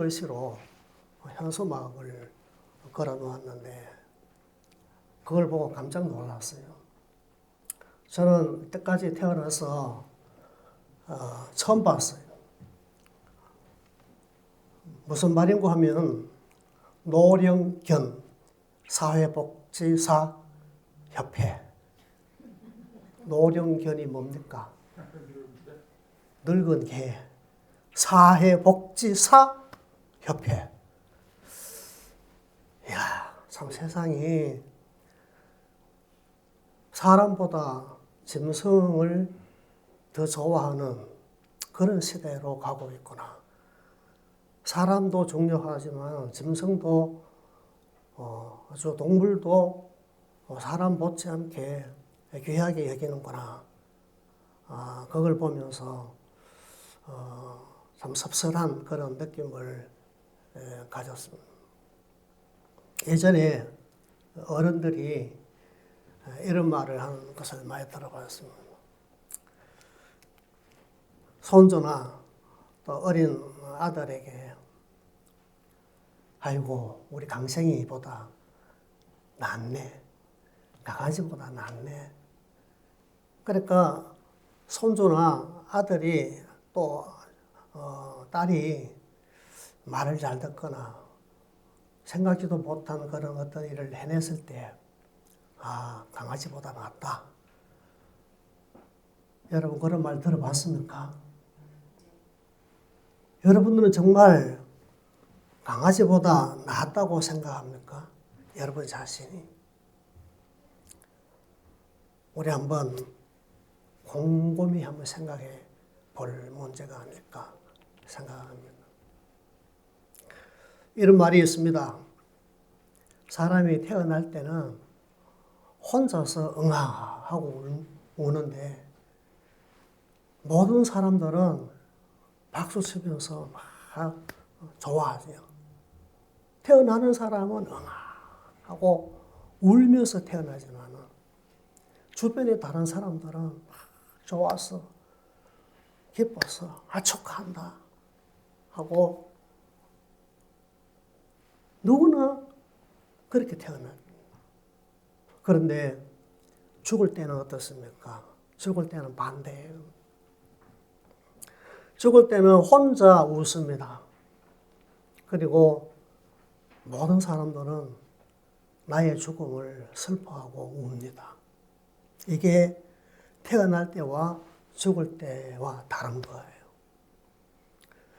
글씨로 현수막을 걸어 놓았는데 그걸 보고 깜짝 놀랐어요. 저는 이때까지 태어나서 처음 봤어요. 무슨 말인고 하면 노령견 사회복지사 협회. 노령견이 뭡니까? 늙은 개. 사회복지사 협회. 이야, 참 세상이 사람보다 짐승을 더 좋아하는 그런 시대로 가고 있구나. 사람도 중요하지만 짐승도 아주 동물도 사람 못지않게 귀하게 여기는구나. 그걸 보면서 참 섭섭한 그런 느낌을 가졌습니다. 예전에 어른들이 이런 말을 하는 것을 많이 들어봤습니다. 손주나 또 어린 아들에게 아이고 우리 강생이보다 낫네. 강아지보다 낫네. 그러니까 손주나 아들이 또 딸이 말을 잘 듣거나 생각지도 못한 그런 어떤 일을 해냈을 때 강아지보다 낫다. 여러분 그런 말 들어봤습니까? 여러분들은 정말 강아지보다 낫다고 생각합니까? 여러분 자신이. 우리 한번 곰곰이 한번 생각해 볼 문제가 아닐까 생각합니다. 이런 말이 있습니다. 사람이 태어날 때는 혼자서 응아하고 우는데 모든 사람들은 박수 치면서 막 좋아하세요. 태어나는 사람은 응아하고 울면서 태어나지만 주변의 다른 사람들은 막 좋아서 기뻐서 축하한다 하고 누구나 그렇게 태어납니다. 그런데 죽을 때는 어떻습니까? 죽을 때는 반대예요. 죽을 때는 혼자 웃습니다. 그리고 모든 사람들은 나의 죽음을 슬퍼하고 웁니다. 이게 태어날 때와 죽을 때와 다른 거예요.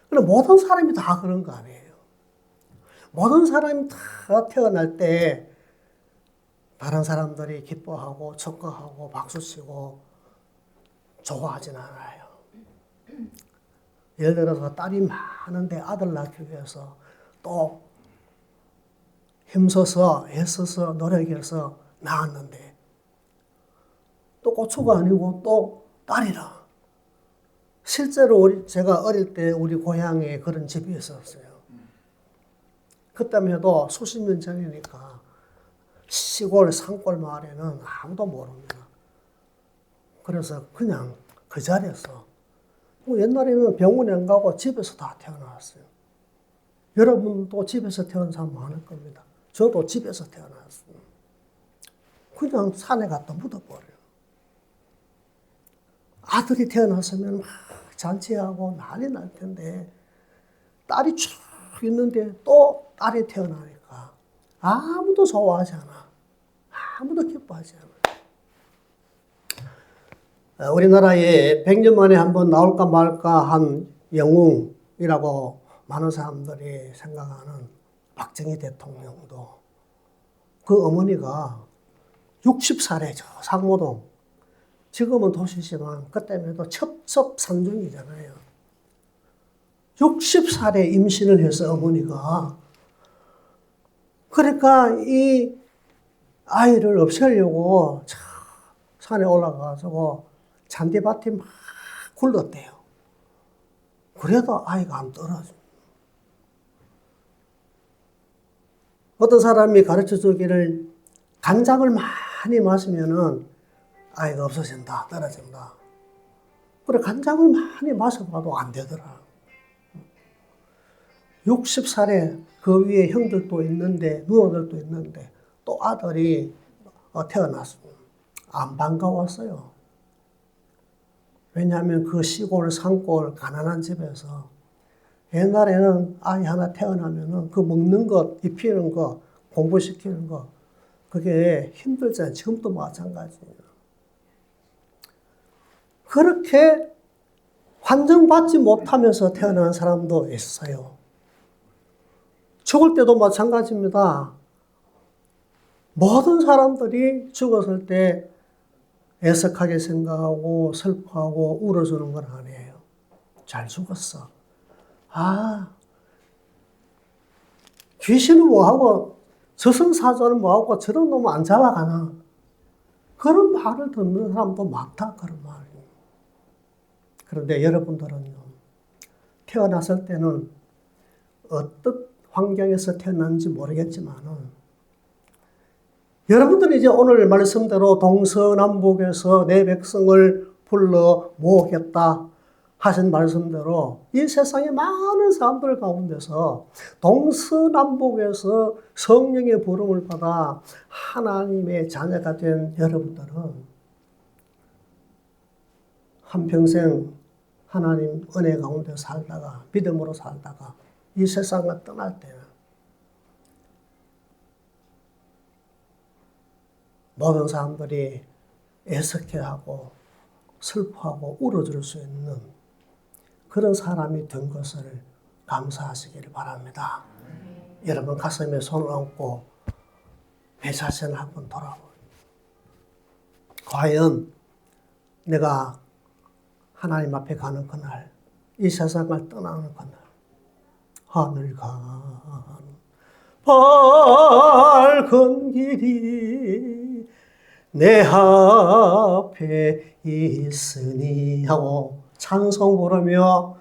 그럼 모든 사람이 다 그런 거 아니에요. 모든 사람이 다 태어날 때 다른 사람들이 기뻐하고 축하하고 박수치고 좋아하진 않아요. 예를 들어서 딸이 많은데 아들 낳기 위해서 또 힘써서 애써서 노력해서 낳았는데 또 고추가 아니고 또 딸이라. 실제로 제가 어릴 때 우리 고향에 그런 집이 있었어요. 그때만 해도 수십 년 전이니까 시골 산골 마을에는 아무도 모릅니다. 그래서 그냥 그 자리에서 옛날에는 병원에 안 가고 집에서 다 태어났어요. 여러분도 집에서 태어난 사람 많을 겁니다. 저도 집에서 태어났어요. 그냥 산에 갖다 묻어버려요. 아들이 태어났으면 막 잔치하고 난리 날 텐데 딸이 쭉 있는데 또 딸이 태어나니까 아무도 좋아하지 않아. 아무도 기뻐하지 않아. 우리나라에 100년 만에 한번 나올까 말까 한 영웅이라고 많은 사람들이 생각하는 박정희 대통령도 그 어머니가 60살이죠. 상모동. 지금은 도시지만 그때만 해도 첩첩산중이잖아요. 60살에 임신을 해서 어머니가 그러니까 이 아이를 없애려고 산에 올라가서 잔디밭에 막 굴렀대요. 그래도 아이가 안 떨어져. 어떤 사람이 가르쳐 주기를 간장을 많이 마시면은 아이가 없어진다, 떨어진다. 그래 간장을 많이 마셔봐도 안 되더라. 60살에 그 위에 형들도 있는데 누나들도 있는데 또 아들이 태어났습니다. 안 반가웠어요. 왜냐하면 그 시골 산골 가난한 집에서 옛날에는 아이 하나 태어나면은 그 먹는 것, 입히는 것, 공부시키는 것 그게 힘들잖아요. 지금도 마찬가지예요. 그렇게 환정받지 못하면서 태어난 사람도 있어요. 죽을 때도 마찬가지입니다. 모든 사람들이 죽었을 때 애석하게 생각하고 슬퍼하고 울어주는 건 아니에요. 잘 죽었어. 아, 귀신은 뭐하고 저승사자는 뭐하고 저런 놈 안 잡아가나. 그런 말을 듣는 사람도 많다. 그런 말이에요. 그런데 여러분들은요. 태어났을 때는 어떤 환경에서 태어났는지 모르겠지만은 여러분들이 이제 오늘 말씀대로 동서남북에서 내 백성을 불러 모으겠다 하신 말씀대로 이 세상의 많은 사람들 가운데서 동서남북에서 성령의 부름을 받아 하나님의 자녀가 된 여러분들은 한평생 하나님 은혜 가운데 살다가 믿음으로 살다가 이 세상을 떠날 때는 모든 사람들이 애석해하고 슬퍼하고 울어줄 수 있는 그런 사람이 된 것을 감사하시기를 바랍니다. 여러분 가슴에 손을 얹고 내 자신을 한번 돌아보세요. 과연 내가 하나님 앞에 가는 그날, 이 세상을 떠나는 그날, 하늘 가는 밝은 길이 내 앞에 있으니 하고 찬송 부르며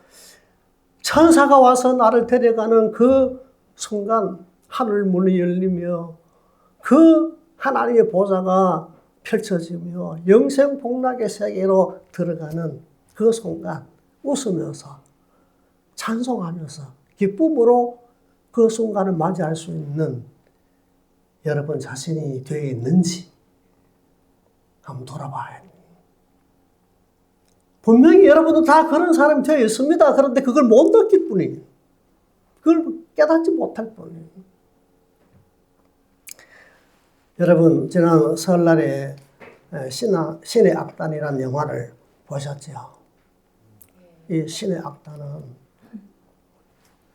천사가 와서 나를 데려가는 그 순간 하늘 문이 열리며 그 하나님의 보좌가 펼쳐지며 영생 복락의 세계로 들어가는 그 순간 웃으면서 찬송하면서 기쁨으로 그 순간을 맞이할 수 있는 여러분 자신이 되어 있는지 한번 돌아봐야 돼요. 분명히 여러분도 다 그런 사람이 되어 있습니다. 그런데 그걸 못 느낄 뿐이에요. 그걸 깨닫지 못할 뿐이에요. 여러분 지난 설날에 신의 악단이라는 영화를 보셨죠? 이 신의 악단은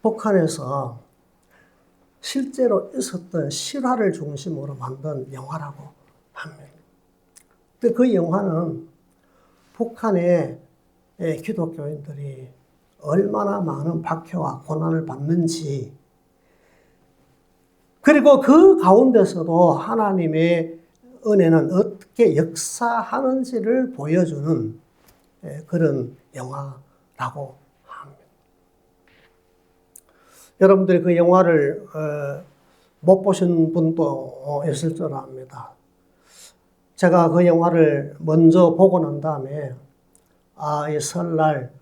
북한에서 실제로 있었던 실화를 중심으로 만든 영화라고 합니다. 근데 그 영화는 북한의 기독교인들이 얼마나 많은 박해와 고난을 받는지, 그리고 그 가운데서도 하나님의 은혜는 어떻게 역사하는지를 보여주는 그런 영화라고 합니다. 여러분들이 그 영화를 못 보신 분도 있을 줄 압니다. 제가 그 영화를 먼저 보고 난 다음에 이 설날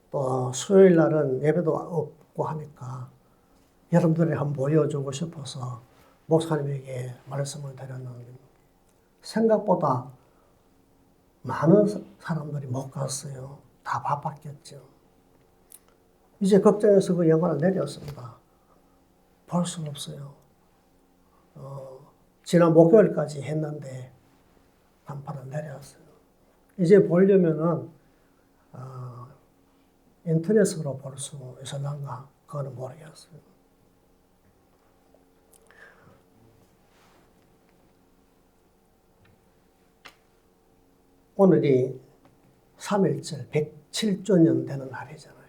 또 수요일 날은 예배도 없고 하니까 여러분들이 한번 보여주고 싶어서 목사님에게 말씀을 드렸는데 생각보다 많은 사람들이 못 갔어요. 다 바빴겠죠. 이제 극장에서 그 영화를 내렸습니다. 볼 수 없어요. 지난 목요일까지 했는데 단판을 내렸어요. 이제 보려면은 인터넷으로 볼 수 있을런가 그거는 모르겠어요. 오늘이 3.1절 107주년 되는 날이잖아요.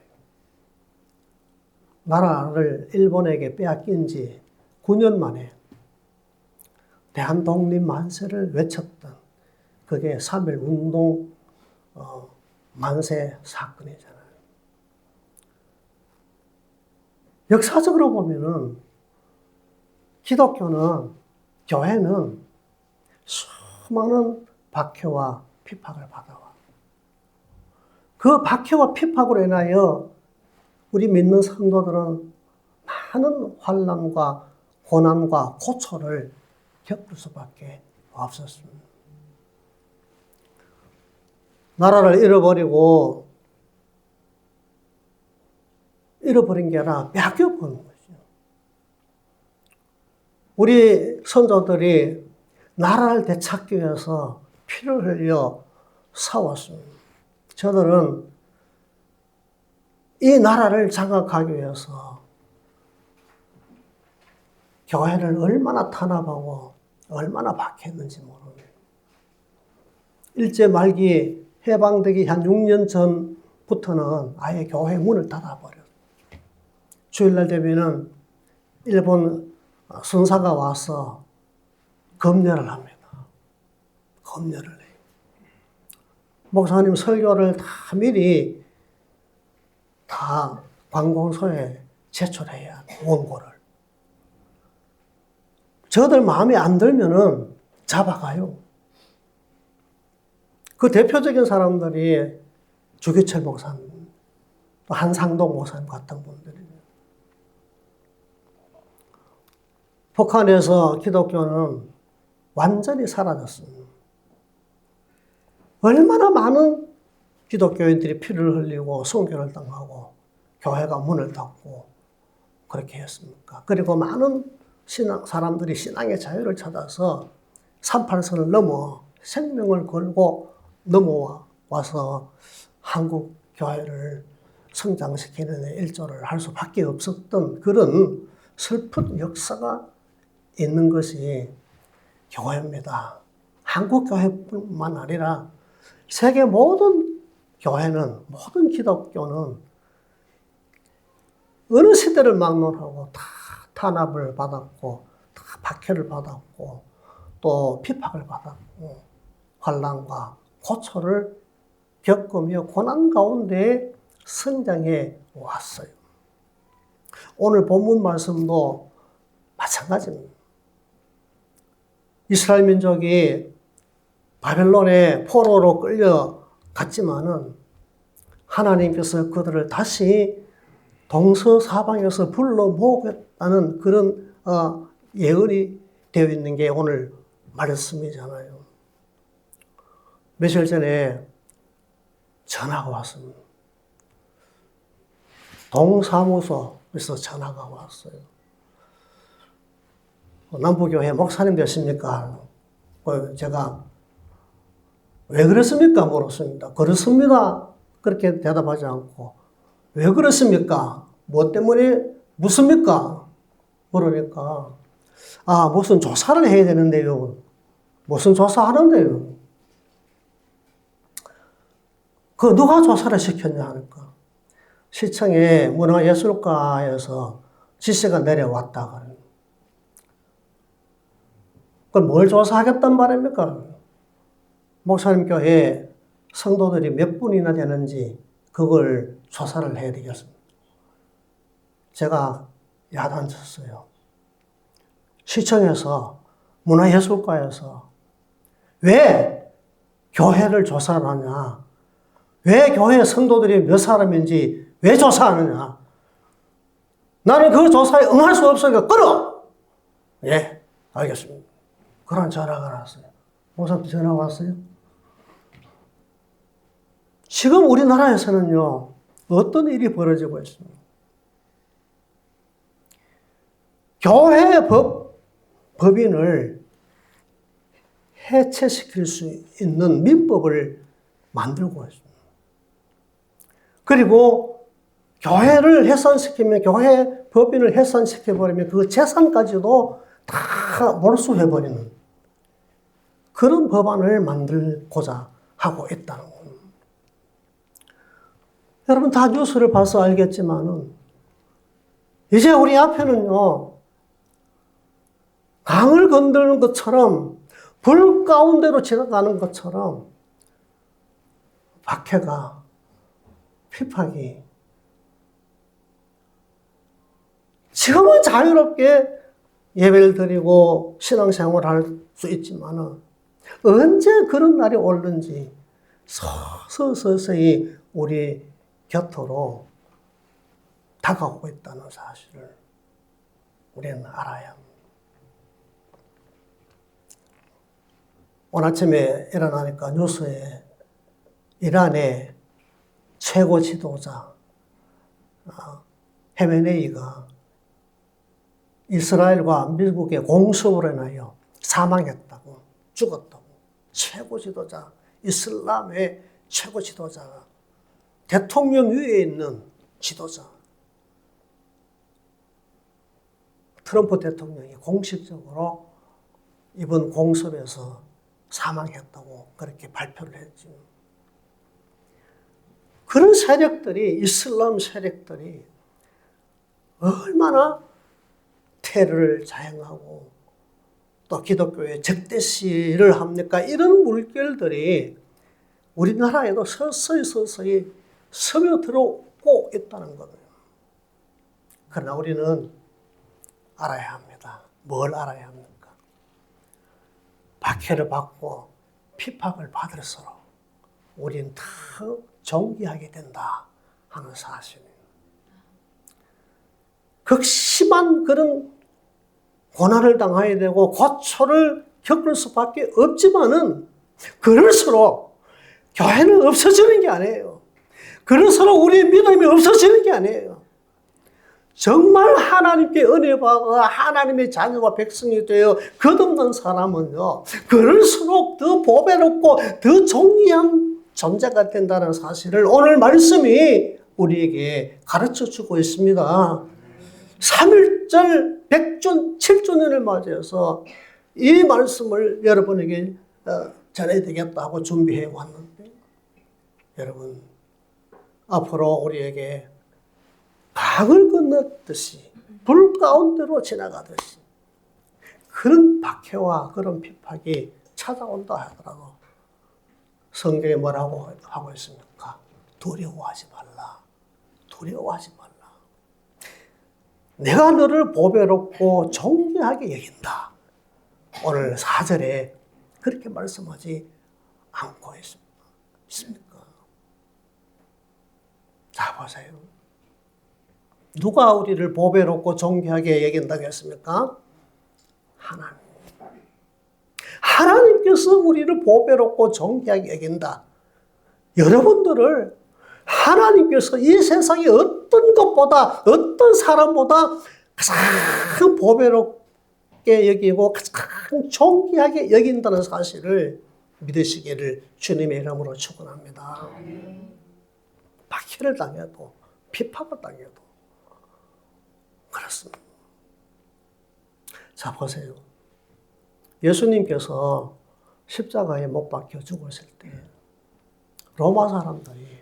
나라를 일본에게 빼앗긴 지 9년 만에 대한독립 만세를 외쳤던 그게 3.1 운동 만세 사건이잖아요. 역사적으로 보면은 기독교는, 교회는 수많은 박해와 핍박을 받아와. 그 박해와 핍박으로 인하여 우리 믿는 성도들은 많은 환난과 고난과 고초를 겪을 수밖에 없었습니다. 나라를 잃어버린 게 아니라 뺏겨버린 거죠. 우리 선조들이 나라를 되찾기 위해서 피를 흘려 싸웠습니다. 저들은 이 나라를 장악하기 위해서 교회를 얼마나 탄압하고 얼마나 박해했는지 모릅니다. 일제 말기 해방되기 한 6년 전부터는 아예 교회 문을 닫아버렸어요. 주일날 되면은 일본 선사가 와서 검열을 합니다. 검열을 해요. 목사님 설교를 다 미리 다 관공서에 제출해야 돼, 원고를. 저들 마음에 안 들면은 잡아가요. 그 대표적인 사람들이 주기철 목사님, 또 한상동 목사님 같은 분들이에요. 북한에서 기독교는 완전히 사라졌습니다. 얼마나 많은 기독교인들이 피를 흘리고 순교를 당하고 교회가 문을 닫고 그렇게 했습니까? 그리고 많은 사람들이 신앙의 자유를 찾아서 38선을 넘어 생명을 걸고 넘어와서 한국 교회를 성장시키는 데 일조를 할 수밖에 없었던 그런 슬픈 역사가 있는 것이 교회입니다. 한국 교회뿐만 아니라 세계 모든 교회는, 모든 기독교는 어느 시대를 막론하고 다 탄압을 받았고, 다 박해를 받았고, 또 핍박을 받았고, 환난과 고초를 겪으며 고난 가운데 성장해 왔어요. 오늘 본문 말씀도 마찬가지입니다. 이스라엘 민족이 바벨론의 포로로 끌려갔지만은 하나님께서 그들을 다시 동서사방에서 불러 모으겠다는 그런 예언이 되어 있는 게 오늘 말씀이잖아요. 며칠 전에 전화가 왔습니다. 동사무소에서 전화가 왔어요. 남부교회 목사님 되십니까? 제가 왜 그렇습니까? 물었습니다. 그렇습니다. 그렇게 대답하지 않고 왜 그렇습니까? 뭐 때문에 묻습니까? 그러니까 무슨 조사를 해야 되는데요. 무슨 조사하는데요? 그 누가 조사를 시켰냐 하니까 시청에 문화예술과에서 지시가 내려왔다. 그걸 뭘 조사하겠단 말입니까? 목사님 교회에 성도들이 몇 분이나 되는지 그걸 조사를 해야 되겠습니다. 제가 야단쳤어요. 시청에서 문화예술과에서 왜 교회를 조사를 하냐? 왜 교회 성도들이 몇 사람인지 왜 조사하느냐? 나는 그 조사에 응할 수 없으니까 끊어! 예, 알겠습니다. 그런 전화가 왔어요. 목사님 전화 왔어요? 지금 우리나라에서는요, 어떤 일이 벌어지고 있습니다. 교회 법인을 해체시킬 수 있는 민법을 만들고 있습니다. 그리고 교회를 해산시키면, 교회 법인을 해산시켜버리면 그 재산까지도 다 몰수해버리는 그런 법안을 만들고자 하고 있다는 겁니다. 여러분 다 뉴스를 봐서 알겠지만은 이제 우리 앞에는요, 강을 건드는 것처럼 불 가운데로 지나가는 것처럼 박해가, 핍박이 지금은 자유롭게 예배를 드리고 신앙생활을 할 수 있지만은 언제 그런 날이 올는지 서서히 우리 곁으로 다가오고 있다는 사실을 우리는 알아야 합니다. 오늘 아침에 일어나니까 뉴스에 이란의 최고 지도자 헤메네이가 이스라엘과 미국의 공습으로 인하여 사망했다고, 죽었다고. 최고 지도자, 이슬람의 최고 지도자가 대통령 위에 있는 지도자, 트럼프 대통령이 공식적으로 이번 공습에서 사망했다고 그렇게 발표를 했죠. 그런 세력들이, 이슬람 세력들이 얼마나 테러를 자행하고 또 기독교에 적대시를 합니까? 이런 물결들이 우리나라에도 서서히 스며들어오고 있다는 거예요. 그러나 우리는 알아야 합니다. 뭘 알아야 합니까? 박해를 받고 핍박을 받을수록 우리는 더 존귀하게 된다 하는 사실이에요. 극심한 그런 고난을 당해야 되고 고초를 겪을 수밖에 없지만은 그럴수록 교회는 없어지는 게 아니에요. 그럴수록 우리의 믿음이 없어지는 게 아니에요. 정말 하나님께 은혜 받아 하나님의 자녀와 백성이 되어 거듭난 사람은요, 그럴수록 더 보배롭고 더 존귀한 존재가 된다는 사실을 오늘 말씀이 우리에게 가르쳐 주고 있습니다. 3.1절 100주 7주년을 맞이해서 이 말씀을 여러분에게 전해야 되겠다 하고 준비해 왔는데, 여러분 앞으로 우리에게 강을 건넜듯이 불 가운데로 지나가듯이 그런 박해와 그런 핍박이 찾아온다 하더라도 성경에 뭐라고 하고 있습니까? 두려워하지 말라. 두려워하지 말라. 내가 너를 보배롭고 존귀하게 여긴다. 오늘 4절에 그렇게 말씀하지 않고 있습니까? 자, 보세요. 누가 우리를 보배롭고 존귀하게 여긴다고 했습니까? 하나님. 하나님께서 우리를 보배롭고 존귀하게 여긴다. 여러분들을 하나님께서 이 세상의 어떤 것보다, 어떤 사람보다 가장 보배롭게 여기고 가장 존귀하게 여긴다는 사실을 믿으시기를 주님의 이름으로 축원합니다. 박해를 당해도, 핍박을 당해도 그렇습니다. 자, 보세요. 예수님께서 십자가에 못 박혀 죽으실 때 로마 사람들이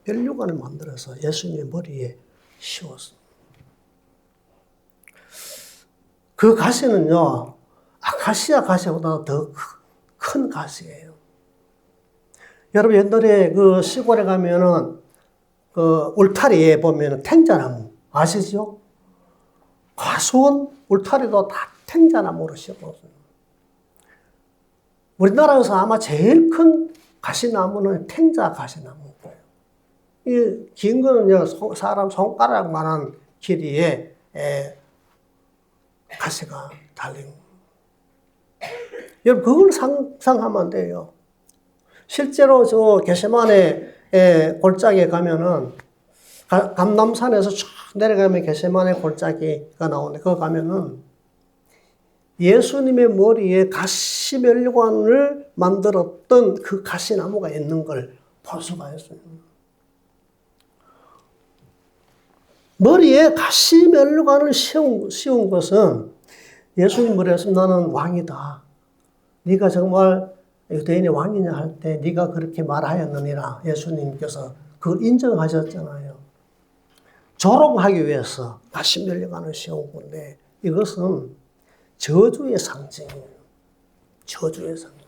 면류관을 만들어서 예수님의 머리에 씌웠습니다. 그 가시는요, 아카시아 가시보다 더 큰 가시예요. 여러분 옛날에 그 시골에 가면은 그 울타리에 보면은 탱자나무 아시죠? 과수원 울타리도 다 탱자나무로 씌웠어요. 우리나라에서 아마 제일 큰 가시나무는 탱자 가시나무예요. 이 긴 거는요, 사람 손가락만한 길이에 가시가 달린. 여러분, 그걸 상상하면 안 돼요. 실제로 저 게세마네 골짜기에 가면은, 감남산에서 쭉 내려가면 게세마네 골짜기가 나오는데, 그거 가면은 예수님의 머리에 가시면류관을 만들었던 그 가시나무가 있는 걸 볼 수가 있어요. 머리에 가시면류관을 씌운 것은 예수님 머리에서 나는 왕이다. 네가 정말 유대인의 왕이냐 할 때 네가 그렇게 말하였느니라. 예수님께서 그걸 인정하셨잖아요. 조롱하기 위해서 가시면류관을 씌운 건데 이것은 저주의 상징이에요. 저주의 상징.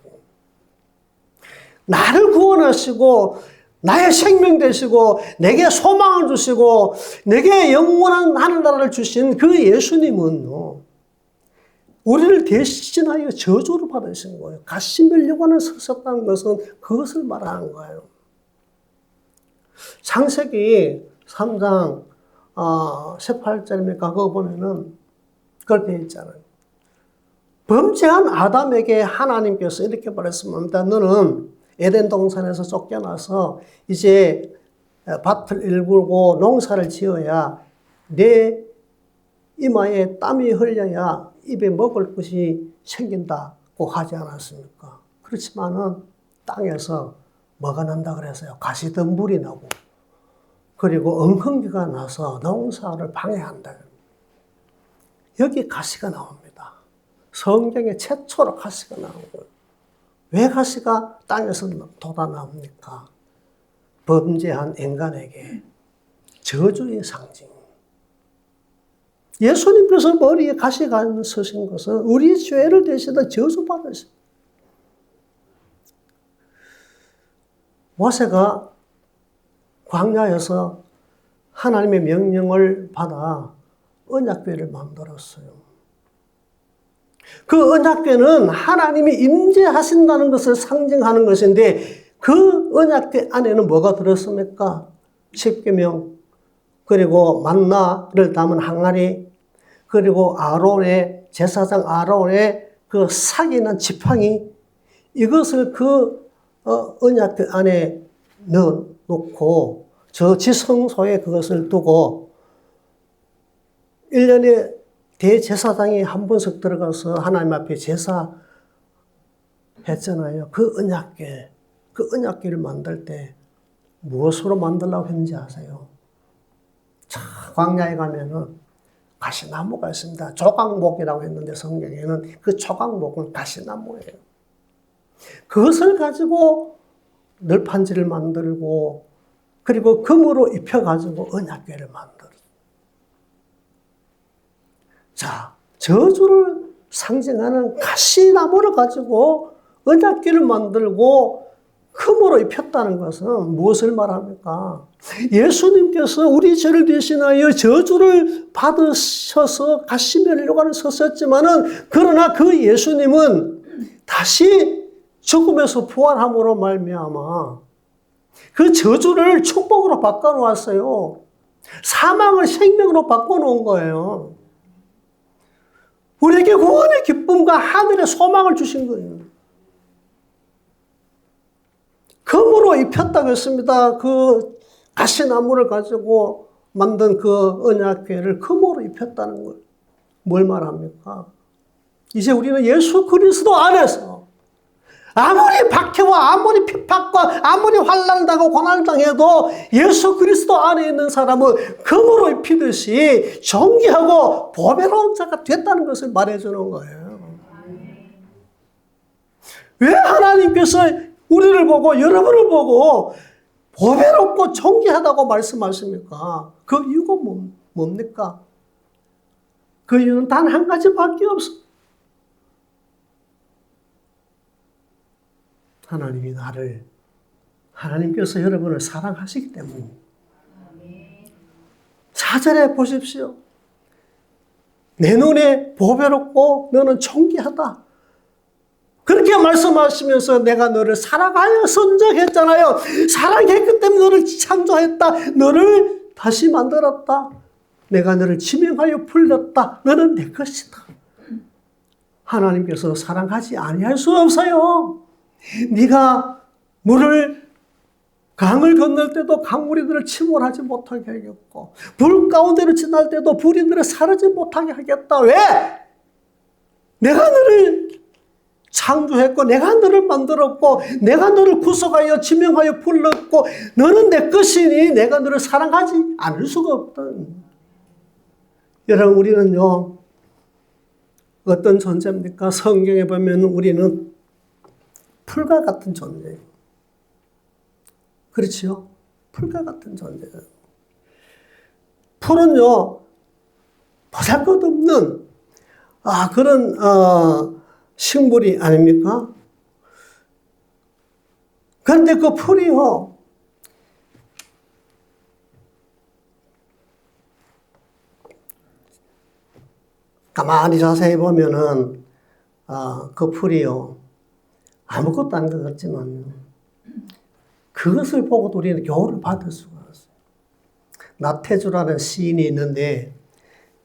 나를 구원하시고 나의 생명 되시고 내게 소망을 주시고 내게 영원한 하늘나라를 주신 그 예수님은요, 우리를 대신하여 저주를 받으신 거예요. 가시면류관을 쓰셨다는 것은 그것을 말하는 거예요. 창세기 3장 18절입니까? 그거 보면은 그렇게 있잖아요. 범죄한 아담에게 하나님께서 이렇게 말했습니다. 너는 에덴 동산에서 쫓겨나서 이제 밭을 일구고 농사를 지어야 내 이마에 땀이 흘려야 입에 먹을 것이 생긴다고 하지 않았습니까? 그렇지만은 땅에서 뭐가 난다 그래서요? 가시덤불이 나고 그리고 엉겅퀴가 나서 농사를 방해한다. 여기 가시가 나옵니다. 성경에 최초로 가시가 나온 거예요. 왜 가시가 땅에서 돋아나옵니까? 범죄한 인간에게 저주의 상징. 예수님께서 머리에 가시가 서신 것은 우리 죄를 대신해 저주받으신. 모세가 광야에서 하나님의 명령을 받아 언약궤를 만들었어요. 그 언약궤는 하나님이 임재하신다는 것을 상징하는 것인데 그 언약궤 안에는 뭐가 들었습니까? 십계명, 그리고 만나를 담은 항아리, 그리고 아론의 제사장 아론의 그 삭이 난 지팡이, 이것을 그 언약궤 안에 넣어놓고 저 지성소에 그것을 두고 1년에 대제사장이 한 번씩 들어가서 하나님 앞에 제사했잖아요. 그 언약궤를 만들 때 무엇으로 만들려고 했는지 아세요? 광야에 가면은 가시나무가 있습니다. 조각목이라고 했는데 성경에는 그 조각목은 가시나무예요. 그것을 가지고 널판지를 만들고 그리고 금으로 입혀가지고 언약궤를 만들어요. 자, 저주를 상징하는 가시나무를 가지고 언약궤를 만들고 금으로 입혔다는 것은 무엇을 말합니까? 예수님께서 우리 죄를 대신하여 저주를 받으셔서 가시면류관을 서셨지만은 그러나 그 예수님은 다시 죽음에서 부활함으로 말미암아 그 저주를 축복으로 바꿔놓았어요. 사망을 생명으로 바꿔놓은 거예요. 우리에게 구원의 기쁨과 하늘의 소망을 주신 거예요. 금으로 입혔다고 했습니다. 그 가시나무를 가지고 만든 그 언약궤를 금으로 입혔다는 걸. 뭘 말합니까? 이제 우리는 예수 그리스도 안에서 아무리 박해와 아무리 핍박과 아무리 환난을 당하고 고난을 당해도 예수 그리스도 안에 있는 사람은 금으로 입히듯이 존귀하고 보배로운 자가 됐다는 것을 말해주는 거예요. 왜 하나님께서 우리를 보고 여러분을 보고 보배롭고 존귀하다고 말씀하십니까? 그 이유가 뭡니까? 그 이유는 단 한 가지밖에 없어. 하나님께서 여러분을 사랑하시기 때문입니다. 4절에 보십시오. 내 눈에 보배롭고 너는 존귀하다. 그렇게 말씀하시면서 내가 너를 사랑하여 선정했잖아요. 사랑했기 때문에 너를 창조했다. 너를 다시 만들었다. 내가 너를 지명하여 불렀다. 너는 내 것이다. 하나님께서 사랑하지 아니할 수 없어요. 네가 강을 건널 때도 강물이 너를 침몰하지 못하게 하겠고 불 가운데를 지날 때도 불이 너를 사르지 못하게 하겠다. 왜? 내가 너를 창조했고 내가 너를 만들었고 내가 너를 구속하여 지명하여 불렀고 너는 내 것이니 내가 너를 사랑하지 않을 수가 없다. 여러분 우리는요 어떤 존재입니까? 성경에 보면 우리는 풀과 같은 존재예요. 그렇지요? 풀과 같은 존재예요. 풀은요 보잘것없는 그런 식물이 아닙니까? 그런데 그 풀이요 가만히 자세히 보면은 그 풀이요 아무것도 아닌 것 같지만요 그것을 보고도 우리는 교훈을 받을 수가 없어요. 나태주라는 시인이 있는데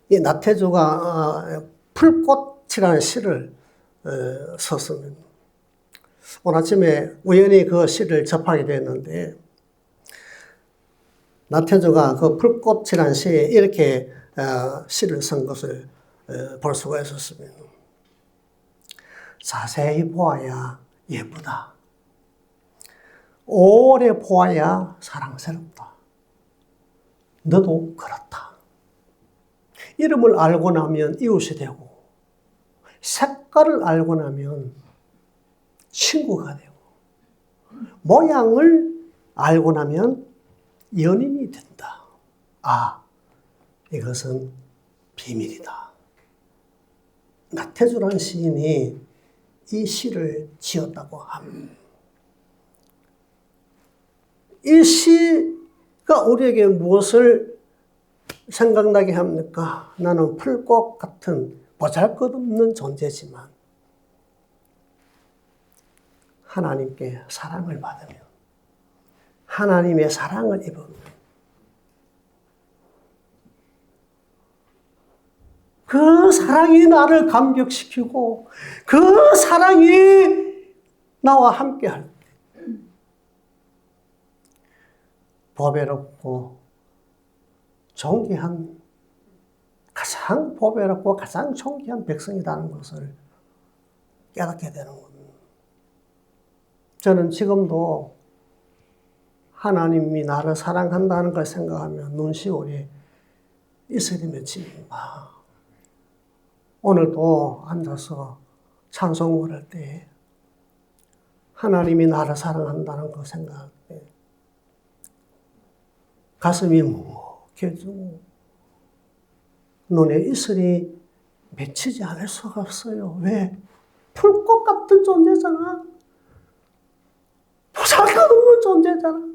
이 나태주가 풀꽃이라는 시를 썼습니다. 오늘 아침에 우연히 그 시를 접하게 됐는데 나태주가 그 풀꽃이라는 시에 이렇게 시를 쓴 것을 볼 수가 있었습니다. 자세히 보아야 예쁘다. 오래 보아야 사랑스럽다. 너도 그렇다. 이름을 알고 나면 이웃이 되고 색깔을 알고 나면 친구가 되고 모양을 알고 나면 연인이 된다. 아, 이것은 비밀이다. 나태주라는 시인이 이 시를 지었다고 합니다. 이 시가 우리에게 무엇을 생각나게 합니까? 나는 풀꽃 같은 보잘것없는 존재지만 하나님께 사랑을 받으면 하나님의 사랑을 입으면 그 사랑이 나를 감격시키고 그 사랑이 나와 함께할 때 보배롭고 존귀한 가장 보배롭고 가장 존귀한 백성이라는 것을 깨닫게 되는 겁니다. 저는 지금도 하나님이 나를 사랑한다는 걸 생각하면 눈시울이 이슬이 맺힙니다. 오늘도 앉아서 찬송을 할 때 하나님이 나를 사랑한다는 걸 생각할 때 가슴이 묵묵해지고 눈에 이슬이 맺히지 않을 수가 없어요. 왜? 풀꽃 같은 존재잖아. 보잘것없는 존재잖아.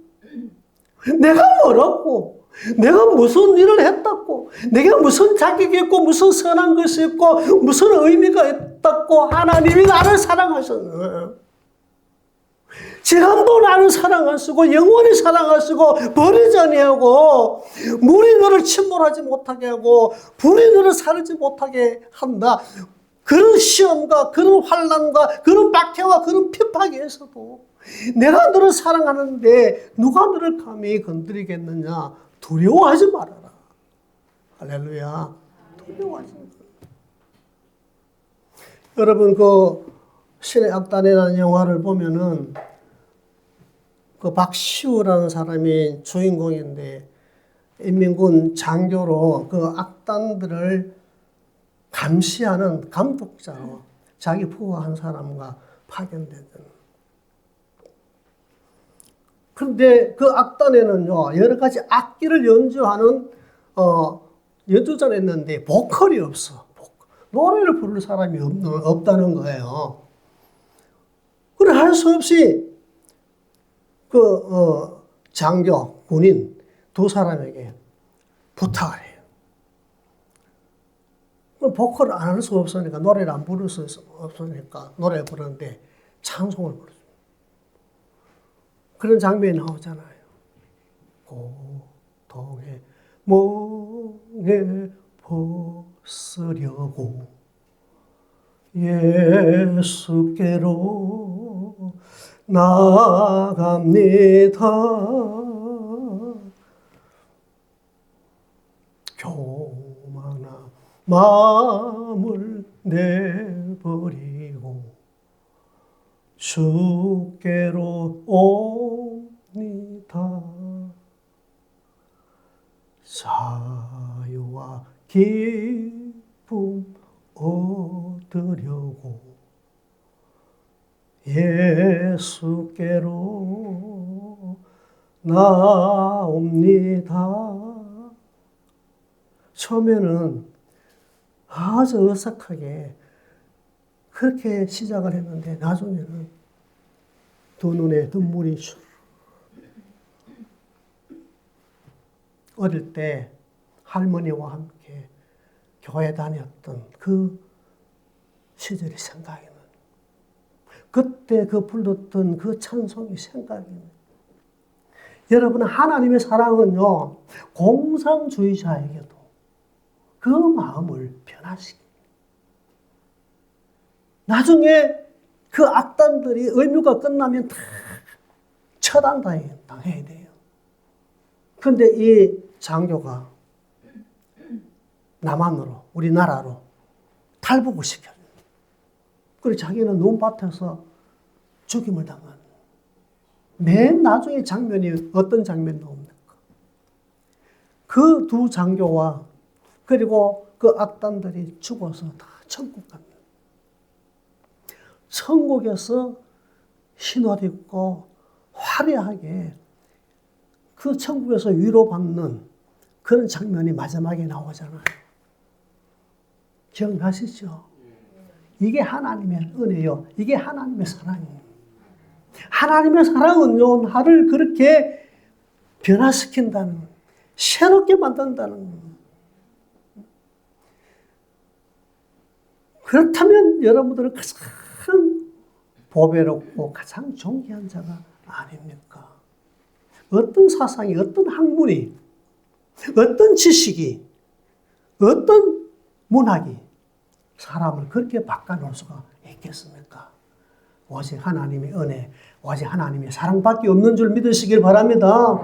내가 뭐라고? 내가 무슨 일을 했다고? 내가 무슨 자격이 있고 무슨 선한 것이 있고 무슨 의미가 있다고 하나님이 나를 사랑하셨나? 지금도 나를 사랑하시고 영원히 사랑하시고 버리지 아니하고 물이 너를 침몰하지 못하게 하고 불이 너를 사르지 못하게 한다. 그런 시험과 그런 환난과 그런 박해와 그런 핍박에서도 내가 너를 사랑하는데 누가 너를 감히 건드리겠느냐. 두려워하지 말아라. 할렐루야. 두려워하지 말아라. 여러분 그 신의 악단이라는 영화를 보면은 그 박시우라는 사람이 주인공인데 인민군 장교로 그 악단들을 감시하는 감독자로 자기 부하 한 사람과 파견되던. 그런데 그 악단에는요 여러 가지 악기를 연주하는 연주자가 있는데 보컬이 없어. 노래를 부를 사람이 없다는 거예요. 그래 할 수 없이 그 장교, 군인 두 사람에게 부탁을 해요. 보컬을 안 할 수 없으니까 노래를 안 부를 수 없으니까 노래를 부르는데 찬송을 부르죠. 그런 장면이 나오잖아요. 고통의 멍에 벗으려고 예수께로 나아갑니다. 교만한 마음을 내버리고 주께로 옵니다. 자유와 기쁨 얻으려고 예수께로 나옵니다. 처음에는 아주 어색하게 그렇게 시작을 했는데 나중에는 두 눈에 눈물이 슉. 어릴 때 할머니와 함께 교회 다녔던 그 시절이 생각이 나요. 그때 그 불렀던 그 찬송이 생각이 나요. 여러분, 하나님의 사랑은요, 공산주의자에게도 그 마음을 변화시킵니다. 나중에 그 악단들이 의무가 끝나면 다 처단당해야 돼요. 근데 이 장교가 남한으로, 우리나라로 탈북을 시켜요. 그리고 자기는 논밭에서 죽임을 당한. 맨 나중에 장면이 어떤 장면이 나옵니까? 그 두 장교와 그리고 그 악단들이 죽어서 다 천국 갑니다. 천국에서 흰옷 입고 화려하게 그 천국에서 위로받는 그런 장면이 마지막에 나오잖아요. 기억나시죠? 이게 하나님의 은혜요. 이게 하나님의 사랑이에요. 하나님의 사랑은요, 나를 그렇게 변화시킨다는, 새롭게 만든다는. 그렇다면 여러분들은 가장 보배롭고 가장 존귀한 자가 아닙니까? 어떤 사상이, 어떤 학문이, 어떤 지식이, 어떤 문학이 사람을 그렇게 바꿔놓을 수가 있겠습니까? 오직 하나님의 은혜, 오직 하나님의 사랑밖에 없는 줄 믿으시길 바랍니다.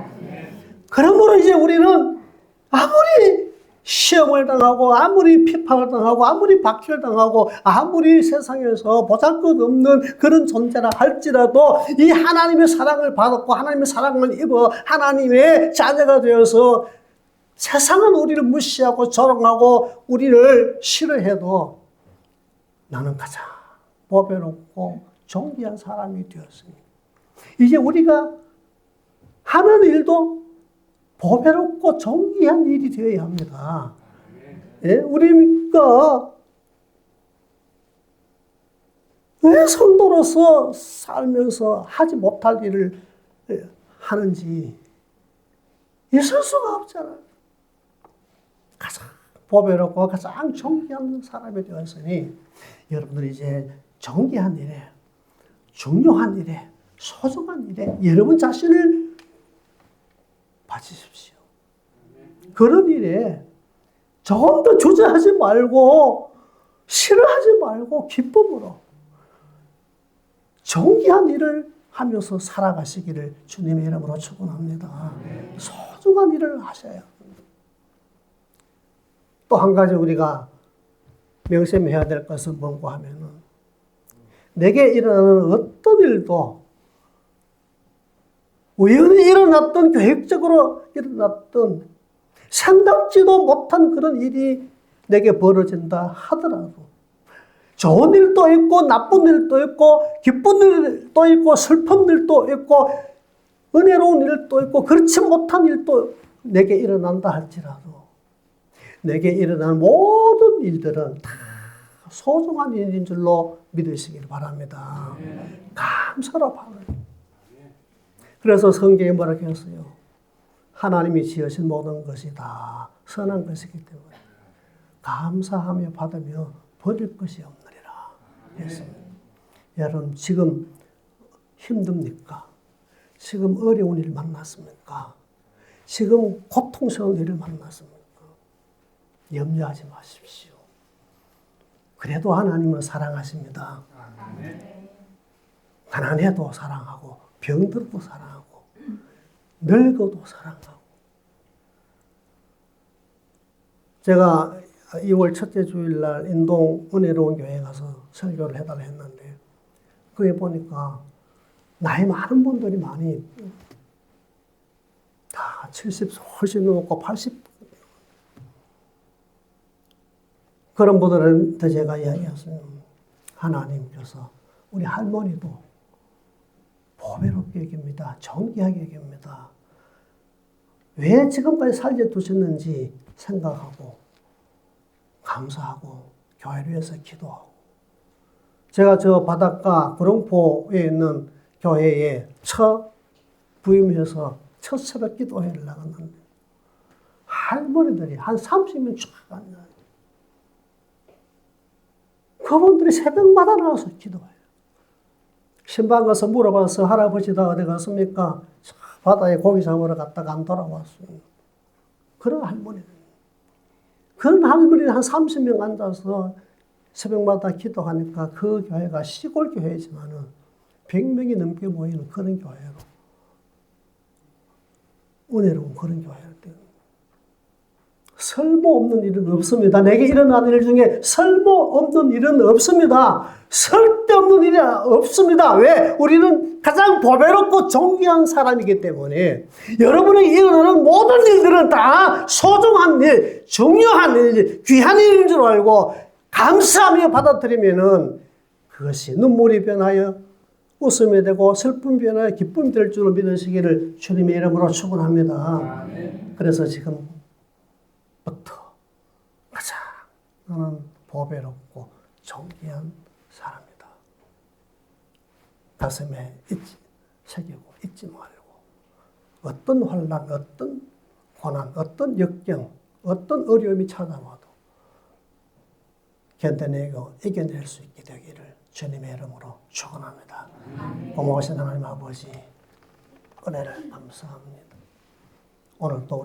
그러므로 이제 우리는 아무리 시험을 당하고, 아무리 비판을 당하고, 아무리 박해를 당하고, 아무리 세상에서 보잘것없는 그런 존재라 할지라도 이 하나님의 사랑을 받았고 하나님의 사랑을 입어 하나님의 자녀가 되어서 세상은 우리를 무시하고 조롱하고 우리를 싫어해도 나는 가장 보배롭고 존귀한 사람이 되었으니 이제 우리가 하는 일도 보배롭고 존귀한 일이 되어야 합니다. 예? 우리가 왜 성도로서 살면서 하지 못할 일을 하는지 있을 수가 없잖아요. 가장 보배롭고 가장 존귀한 사람이 되었으니 여러분들이 이제 존귀한 일에, 중요한 일에, 소중한 일에 여러분 자신을 바치십시오. 그런 일에 조금 더 주저하지 말고 싫어하지 말고 기쁨으로 존귀한 일을 하면서 살아가시기를 주님의 이름으로 축원합니다. 소중한 일을 하셔야 합니다. 또 한 가지 우리가 명심해야 될 것은 뭔가 하면은 내게 일어나는 어떤 일도 우연히 일어났던 계획적으로 일어났던 생각지도 못한 그런 일이 내게 벌어진다 하더라도 좋은 일도 있고 나쁜 일도 있고 기쁜 일도 있고 슬픈 일도 있고 은혜로운 일도 있고 그렇지 못한 일도 내게 일어난다 할지라도 내게 일어난 모든 일들은 다 소중한 일인 줄로 믿으시길 바랍니다. 감사로 받아요. 그래서 성경에 뭐라고 했어요? 하나님이 지으신 모든 것이 다 선한 것이기 때문에 감사하며 받으며 버릴 것이 없느니라 했습니다. 여러분 지금 힘듭니까? 지금 어려운 일 만났습니까? 지금 고통스러운 일을 만났습니까? 염려하지 마십시오. 그래도 하나님은 사랑하십니다. 가난해도 사랑하고 병들어도 사랑하고 늙어도 사랑하고. 제가 2월 첫째 주일날 인동 은혜로운 교회에 가서 설교를 해달라 했는데 거기 보니까 나이 많은 분들이 많이 다 70 훨씬 넘고 80 그런 분들한테 제가 이야기했어요. 하나님께서 우리 할머니도 보배롭게 여깁니다. 존귀하게 여깁니다. 왜 지금까지 살게 두셨는지 생각하고 감사하고 교회를 위해서 기도하고 제가 저 바닷가 구룡포에 있는 교회에 첫 부임해서 첫 새벽 기도회를 나갔는데 할머니들이 한 30명 쫙 앉아요. 그분들이 새벽마다 나와서 기도해요. 신방 가서 물어봐서 할아버지 다 어디 갔습니까? 바다에 고기 잡으러 갔다가 안 돌아왔어요. 그런 할머니는. 그런 할머니는 한 30명 앉아서 새벽마다 기도하니까 그 교회가 시골 교회지만은 100명이 넘게 모이는 그런 교회로. 은혜로운 그런 교회를 때. 쓸모없는 일은 없습니다. 내게 일어난 일 중에 쓸모없는 일은 없습니다. 쓸데없는 일이 없습니다. 왜? 우리는 가장 보배롭고 존귀한 사람이기 때문에 여러분에게 일어나는 모든 일들은 다 소중한 일, 중요한 일, 귀한 일인 줄 알고 감사하며 받아들이면은 그것이 눈물이 변하여 웃음이 되고 슬픔이 변하여 기쁨이 될 줄로 믿으시기를 주님의 이름으로 축원합니다. 그래서 지금부터 가장 나는 보배롭고 존귀한 사람이다. 가슴에 새기고 잊지 말고 어떤 환난, 어떤 고난, 어떤 역경, 어떤 어려움이 찾아와도 견뎌내고 이겨낼 수 있게 되기를 주님의 이름으로 축원합니다. 고마우신 하나님 아버지 은혜를 감사합니다. 오늘도 우리